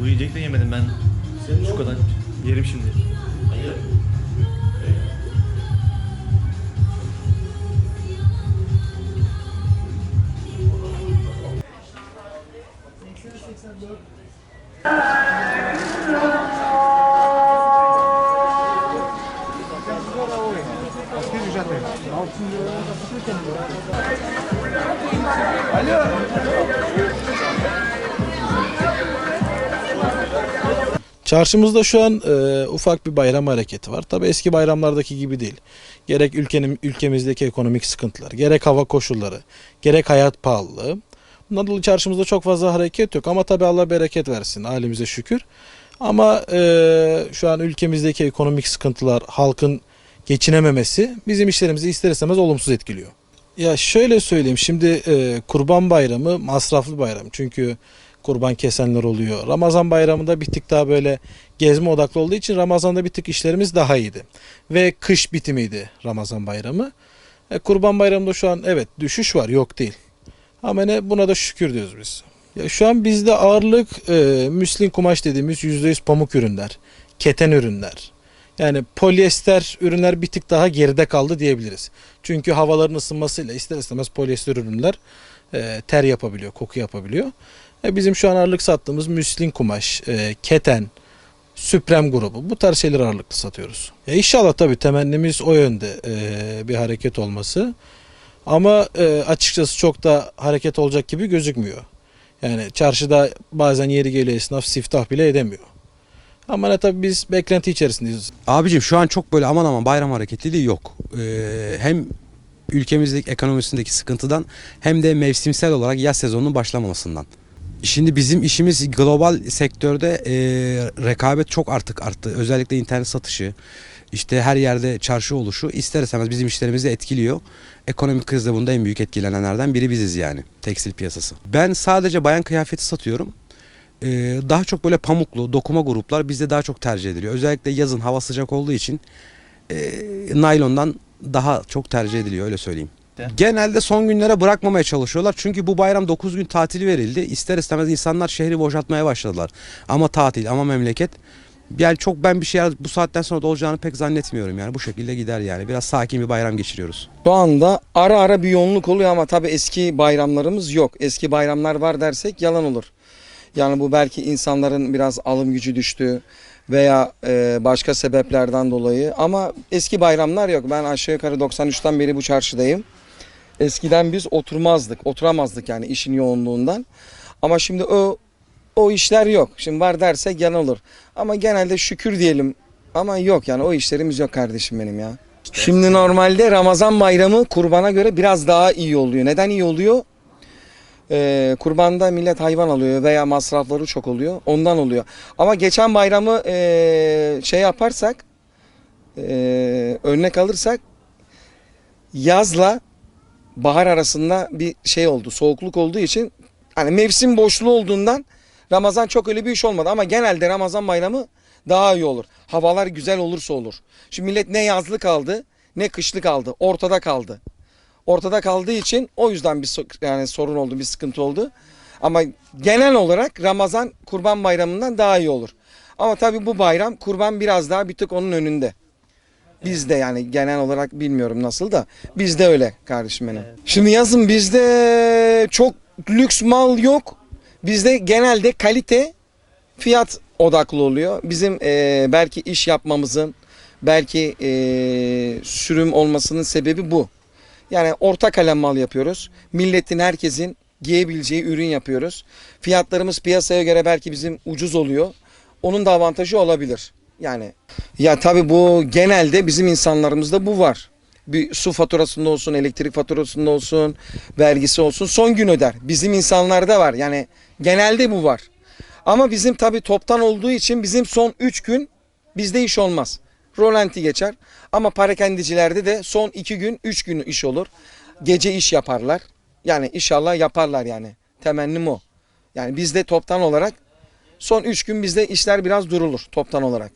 Bu yiyecek de yemedim ben. Şu kadar yerim şimdi. Hayır. Çarşımızda şu an ufak bir bayram hareketi var. Tabii eski bayramlardaki gibi değil. Gerek ülkemizdeki ekonomik sıkıntılar, gerek hava koşulları, gerek hayat pahalılığı. Bundan dolayı çarşımızda çok fazla hareket yok ama tabii Allah bereket versin, halimize şükür. Ama şu an ülkemizdeki ekonomik sıkıntılar, halkın geçinememesi bizim işlerimizi ister istemez olumsuz etkiliyor. Ya şöyle söyleyeyim, şimdi Kurban Bayramı masraflı bayram. Çünkü kurban kesenler oluyor. Ramazan bayramında bir tık daha böyle gezme odaklı olduğu için Ramazan'da bir tık işlerimiz daha iyiydi. Ve kış bitimiydi Ramazan bayramı. Kurban bayramında şu an evet düşüş var, yok değil. Ama ne, buna da şükür diyoruz biz. Ya şu an bizde ağırlık müslin kumaş dediğimiz %100 pamuk ürünler, keten ürünler. Yani polyester ürünler bir tık daha geride kaldı diyebiliriz. Çünkü havaların ısınmasıyla ister istemez polyester ürünler ter yapabiliyor, koku yapabiliyor. Bizim şu an ağırlık sattığımız müslin kumaş, keten, süprem grubu, bu tarz şeyleri ağırlıklı satıyoruz. İnşallah tabii temennimiz o yönde bir hareket olması. Ama açıkçası çok da hareket olacak gibi gözükmüyor. Yani çarşıda bazen yeri geliyor esnaf siftah bile edemiyor. Ama ne tabii biz beklenti içerisindeyiz. Abicim şu an çok böyle aman aman bayram hareketliliği yok. Hem ülkemizdeki ekonomisindeki sıkıntıdan hem de mevsimsel olarak yaz sezonunun başlamamasından. Şimdi bizim işimiz global sektörde rekabet çok arttı. Özellikle internet satışı, işte her yerde çarşı oluşu ister istemez bizim işlerimizi etkiliyor. Ekonomik krizde bunda en büyük etkilenenlerden biri biziz yani, tekstil piyasası. Ben sadece bayan kıyafeti satıyorum. Daha çok böyle pamuklu, dokuma gruplar bizde daha çok tercih ediliyor. Özellikle yazın hava sıcak olduğu için naylondan daha çok tercih ediliyor, öyle söyleyeyim. Genelde son günlere bırakmamaya çalışıyorlar. Çünkü bu bayram 9 gün tatili verildi. İster istemez insanlar şehri boşaltmaya başladılar. Ama tatil, ama memleket. Yani çok ben bir şey bu saatten sonra da olacağını pek zannetmiyorum yani. Bu şekilde gider yani. Biraz sakin bir bayram geçiriyoruz. Şu anda ara ara bir yoğunluk oluyor ama tabii eski bayramlarımız yok. Eski bayramlar var dersek yalan olur. Yani bu belki insanların biraz alım gücü düştü veya başka sebeplerden dolayı. Ama eski bayramlar yok. Ben aşağı yukarı 93'ten beri bu çarşıdayım. Eskiden biz oturamazdık yani işin yoğunluğundan. Ama şimdi o işler yok. Şimdi var dersek yalan olur. Ama genelde şükür diyelim. Ama yok yani o işlerimiz yok kardeşim benim ya. Şimdi normalde Ramazan bayramı kurbana göre biraz daha iyi oluyor. Neden iyi oluyor? Kurbanda millet hayvan alıyor veya masrafları çok oluyor. Ondan oluyor. Ama geçen bayramı şey yaparsak, örnek alırsak yazla bahar arasında bir şey oldu. Soğukluk olduğu için hani mevsim boşluğu olduğundan Ramazan çok öyle bir iş olmadı. Ama genelde Ramazan bayramı daha iyi olur. Havalar güzel olursa olur. Şimdi millet ne yazlık aldı ne kışlık aldı. Ortada kaldı. Ortada kaldığı için o yüzden bir yani sorun oldu, bir sıkıntı oldu. Ama genel olarak Ramazan Kurban Bayramı'ndan daha iyi olur. Ama tabii bu bayram kurban biraz daha bir tık onun önünde. Bizde yani genel olarak bilmiyorum nasıl da bizde öyle kardeşim benim. Şimdi yazın bizde çok lüks mal yok. Bizde genelde kalite, fiyat odaklı oluyor. Bizim belki iş yapmamızın, belki sürüm olmasının sebebi bu. Yani orta kalem mal yapıyoruz. Milletin, herkesin giyebileceği ürün yapıyoruz. Fiyatlarımız piyasaya göre belki bizim ucuz oluyor. Onun da avantajı olabilir. Yani ya tabii bu genelde bizim insanlarımızda bu var. Bir su faturasında olsun, elektrik faturasında olsun, vergisi olsun son gün öder. Bizim insanlarda var. Yani genelde bu var. Ama bizim tabii toptan olduğu için bizim son 3 gün bizde iş olmaz. Rolanti geçer. Ama parakendicilerde de son 2 gün, 3 gün iş olur. Gece iş yaparlar. Yani inşallah yaparlar yani. Temennim o. Yani bizde toptan olarak son 3 gün bizde işler biraz durulur toptan olarak.